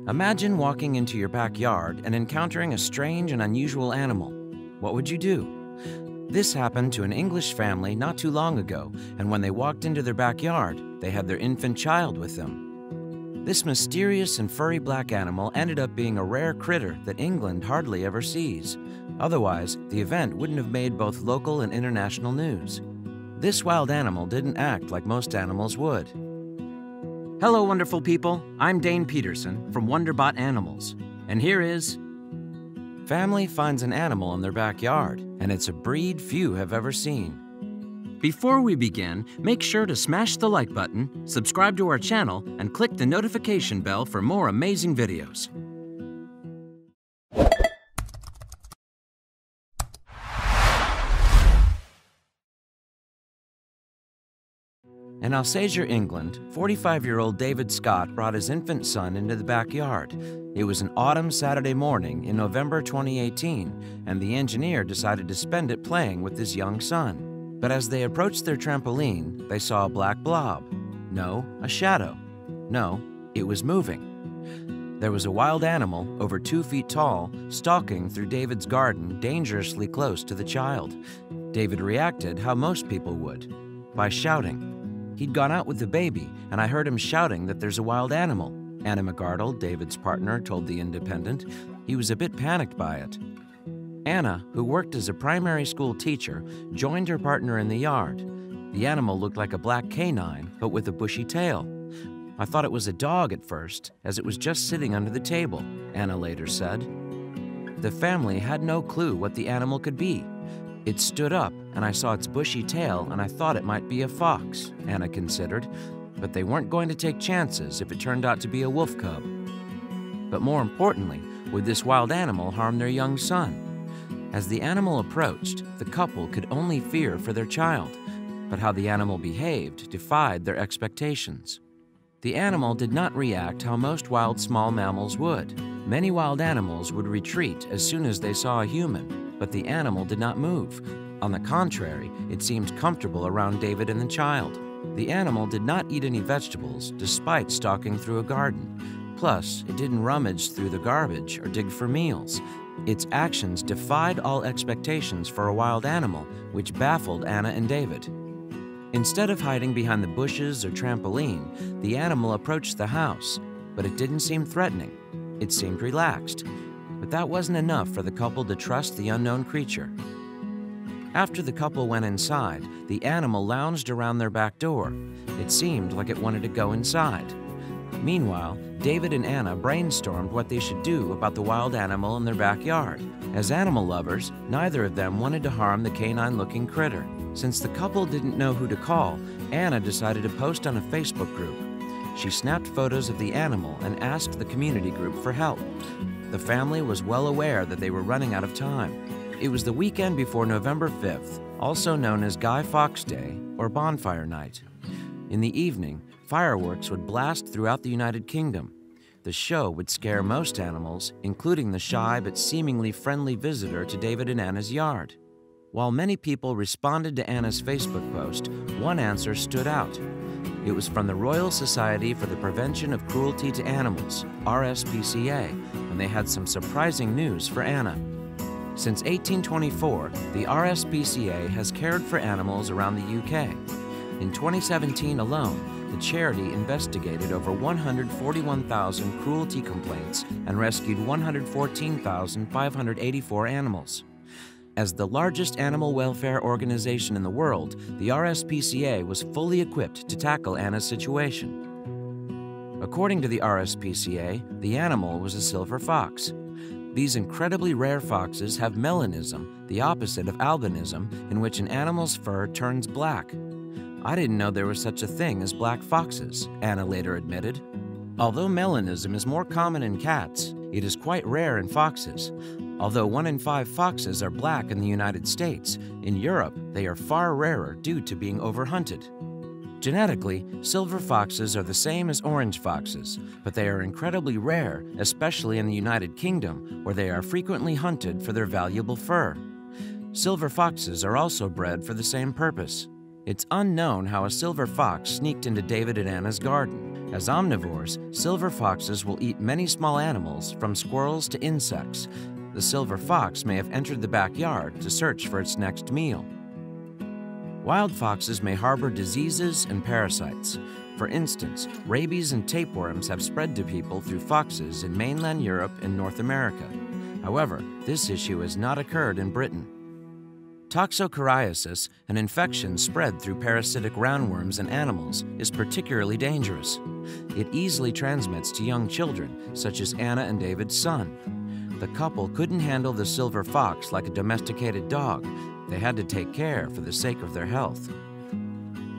Imagine walking into your backyard and encountering a strange and unusual animal. What would you do? This happened to an English family not too long ago, and when they walked into their backyard, they had their infant child with them. This mysterious and furry black animal ended up being a rare critter that England hardly ever sees. Otherwise, the event wouldn't have made both local and international news. This wild animal didn't act like most animals would. Hello, wonderful people. I'm Dane Peterson from Wonderbot Animals, and here is... Family finds an animal in their backyard, and it's a breed few have ever seen. Before we begin, make sure to smash the like button, subscribe to our channel, and click the notification bell for more amazing videos. In Alsacia, England, 45-year-old David Scott brought his infant son into the backyard. It was an autumn Saturday morning in November 2018, and the engineer decided to spend it playing with his young son. But as they approached their trampoline, they saw a black blob. No, a shadow. No, it was moving. There was a wild animal, over 2 feet tall, stalking through David's garden dangerously close to the child. David reacted how most people would, by shouting. He'd gone out with the baby, and I heard him shouting that there's a wild animal. Anna McArdle, David's partner, told The Independent. He was a bit panicked by it. Anna, who worked as a primary school teacher, joined her partner in the yard. The animal looked like a black canine, but with a bushy tail. I thought it was a dog at first, as it was just sitting under the table, Anna later said. The family had no clue what the animal could be. It stood up, and I saw its bushy tail, and I thought it might be a fox, Anna considered, but they weren't going to take chances if it turned out to be a wolf cub. But more importantly, would this wild animal harm their young son? As the animal approached, the couple could only fear for their child, but how the animal behaved defied their expectations. The animal did not react how most wild small mammals would. Many wild animals would retreat as soon as they saw a human, but the animal did not move. On the contrary, it seemed comfortable around David and the child. The animal did not eat any vegetables, despite stalking through a garden. Plus, it didn't rummage through the garbage or dig for meals. Its actions defied all expectations for a wild animal, which baffled Anna and David. Instead of hiding behind the bushes or trampoline, the animal approached the house, but it didn't seem threatening. It seemed relaxed. But that wasn't enough for the couple to trust the unknown creature. After the couple went inside, the animal lounged around their back door. It seemed like it wanted to go inside. Meanwhile, David and Anna brainstormed what they should do about the wild animal in their backyard. As animal lovers, neither of them wanted to harm the canine-looking critter. Since the couple didn't know who to call, Anna decided to post on a Facebook group. She snapped photos of the animal and asked the community group for help. The family was well aware that they were running out of time. It was the weekend before November 5th, also known as Guy Fawkes Day or Bonfire Night. In the evening, fireworks would blast throughout the United Kingdom. The show would scare most animals, including the shy but seemingly friendly visitor to David and Anna's yard. While many people responded to Anna's Facebook post, one answer stood out. It was from the Royal Society for the Prevention of Cruelty to Animals, RSPCA, and they had some surprising news for Anna. Since 1824, the RSPCA has cared for animals around the UK. In 2017 alone, the charity investigated over 141,000 cruelty complaints and rescued 114,584 animals. As the largest animal welfare organization in the world, the RSPCA was fully equipped to tackle Anna's situation. According to the RSPCA, the animal was a silver fox. These incredibly rare foxes have melanism, the opposite of albinism, in which an animal's fur turns black. I didn't know there was such a thing as black foxes, Anna later admitted. Although melanism is more common in cats, it is quite rare in foxes. Although 1 in 5 foxes are black in the United States, in Europe they are far rarer due to being overhunted. Genetically, silver foxes are the same as orange foxes, but they are incredibly rare, especially in the United Kingdom, where they are frequently hunted for their valuable fur. Silver foxes are also bred for the same purpose. It's unknown how a silver fox sneaked into David and Anna's garden. As omnivores, silver foxes will eat many small animals, from squirrels to insects. The silver fox may have entered the backyard to search for its next meal. Wild foxes may harbor diseases and parasites. For instance, rabies and tapeworms have spread to people through foxes in mainland Europe and North America. However, this issue has not occurred in Britain. Toxocariasis, an infection spread through parasitic roundworms in animals, is particularly dangerous. It easily transmits to young children, such as Anna and David's son. The couple couldn't handle the silver fox like a domesticated dog. They had to take care for the sake of their health.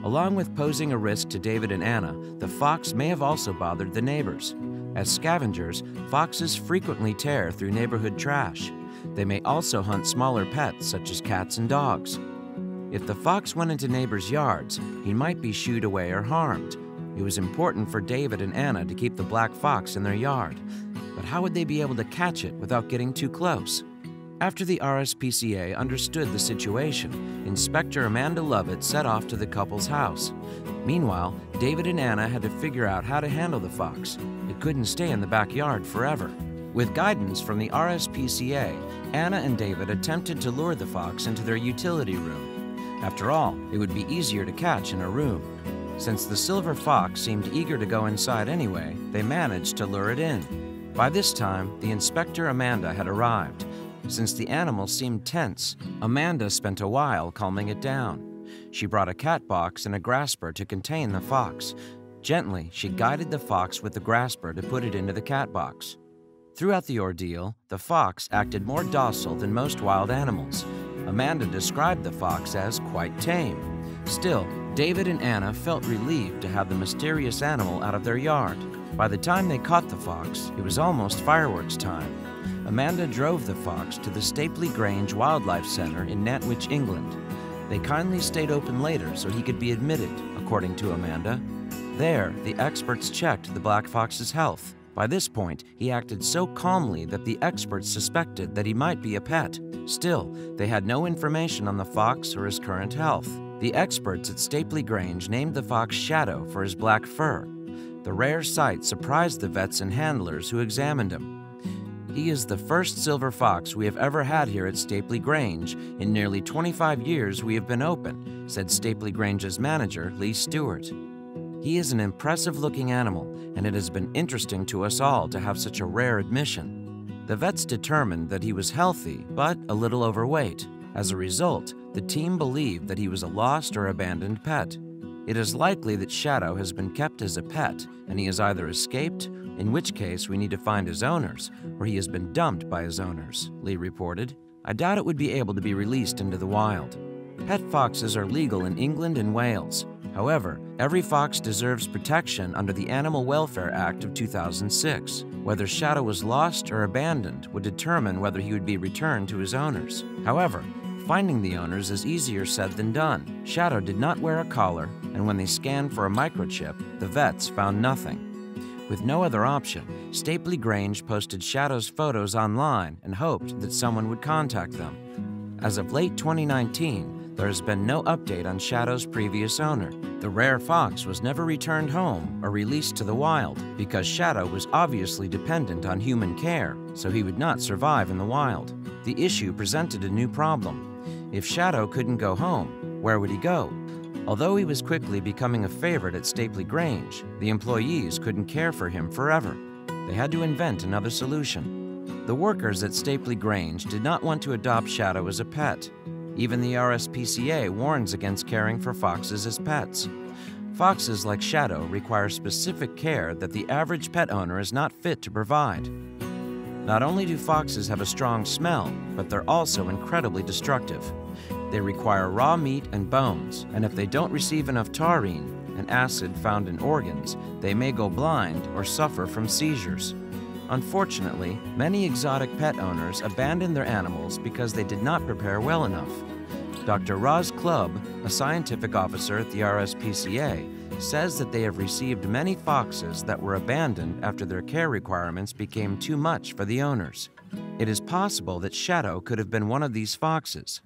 Along with posing a risk to David and Anna, the fox may have also bothered the neighbors. As scavengers, foxes frequently tear through neighborhood trash. They may also hunt smaller pets such as cats and dogs. If the fox went into neighbors' yards, he might be shooed away or harmed. It was important for David and Anna to keep the black fox in their yard. But how would they be able to catch it without getting too close? After the RSPCA understood the situation, Inspector Amanda Lovett set off to the couple's house. Meanwhile, David and Anna had to figure out how to handle the fox. It couldn't stay in the backyard forever. With guidance from the RSPCA, Anna and David attempted to lure the fox into their utility room. After all, it would be easier to catch in a room. Since the silver fox seemed eager to go inside anyway, they managed to lure it in. By this time, the Inspector Amanda had arrived. Since the animal seemed tense, Amanda spent a while calming it down. She brought a cat box and a grasper to contain the fox. Gently, she guided the fox with the grasper to put it into the cat box. Throughout the ordeal, the fox acted more docile than most wild animals. Amanda described the fox as quite tame. Still, David and Anna felt relieved to have the mysterious animal out of their yard. By the time they caught the fox, it was almost fireworks time. Amanda drove the fox to the Stapley Grange Wildlife Center in Nantwich, England. They kindly stayed open later so he could be admitted, according to Amanda. There, the experts checked the black fox's health. By this point, he acted so calmly that the experts suspected that he might be a pet. Still, they had no information on the fox or his current health. The experts at Stapley Grange named the fox Shadow for his black fur. The rare sight surprised the vets and handlers who examined him. He is the first silver fox we have ever had here at Stapley Grange. In nearly 25 years we have been open, said Stapley Grange's manager, Lee Stewart. He is an impressive-looking animal, and it has been interesting to us all to have such a rare admission. The vets determined that he was healthy, but a little overweight. As a result, the team believed that he was a lost or abandoned pet. It is likely that Shadow has been kept as a pet, and he has either escaped, in which case we need to find his owners, or he has been dumped by his owners, Lee reported. I doubt it would be able to be released into the wild. Pet foxes are legal in England and Wales. However, every fox deserves protection under the Animal Welfare Act of 2006. Whether Shadow was lost or abandoned would determine whether he would be returned to his owners. However, finding the owners is easier said than done. Shadow did not wear a collar, and when they scanned for a microchip, the vets found nothing. With no other option, Stapley Grange posted Shadow's photos online and hoped that someone would contact them. As of late 2019, there has been no update on Shadow's previous owner. The rare fox was never returned home or released to the wild because Shadow was obviously dependent on human care, so he would not survive in the wild. The issue presented a new problem. If Shadow couldn't go home, where would he go? Although he was quickly becoming a favorite at Stapley Grange, the employees couldn't care for him forever. They had to invent another solution. The workers at Stapley Grange did not want to adopt Shadow as a pet. Even the RSPCA warns against caring for foxes as pets. Foxes like Shadow require specific care that the average pet owner is not fit to provide. Not only do foxes have a strong smell, but they're also incredibly destructive. They require raw meat and bones, and if they don't receive enough taurine, an acid found in organs, they may go blind or suffer from seizures. Unfortunately, many exotic pet owners abandon their animals because they did not prepare well enough. Dr. Roz Clubb, a scientific officer at the RSPCA, says that they have received many foxes that were abandoned after their care requirements became too much for the owners. It is possible that Shadow could have been one of these foxes.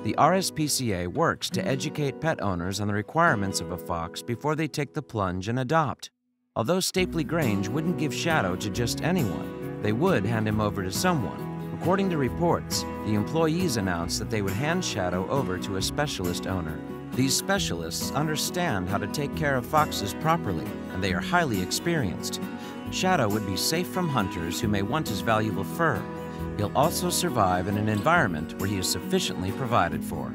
The RSPCA works to educate pet owners on the requirements of a fox before they take the plunge and adopt. Although Stapley Grange wouldn't give Shadow to just anyone, they would hand him over to someone. According to reports, the employees announced that they would hand Shadow over to a specialist owner. These specialists understand how to take care of foxes properly, and they are highly experienced. Shadow would be safe from hunters who may want his valuable fur. He'll also survive in an environment where he is sufficiently provided for.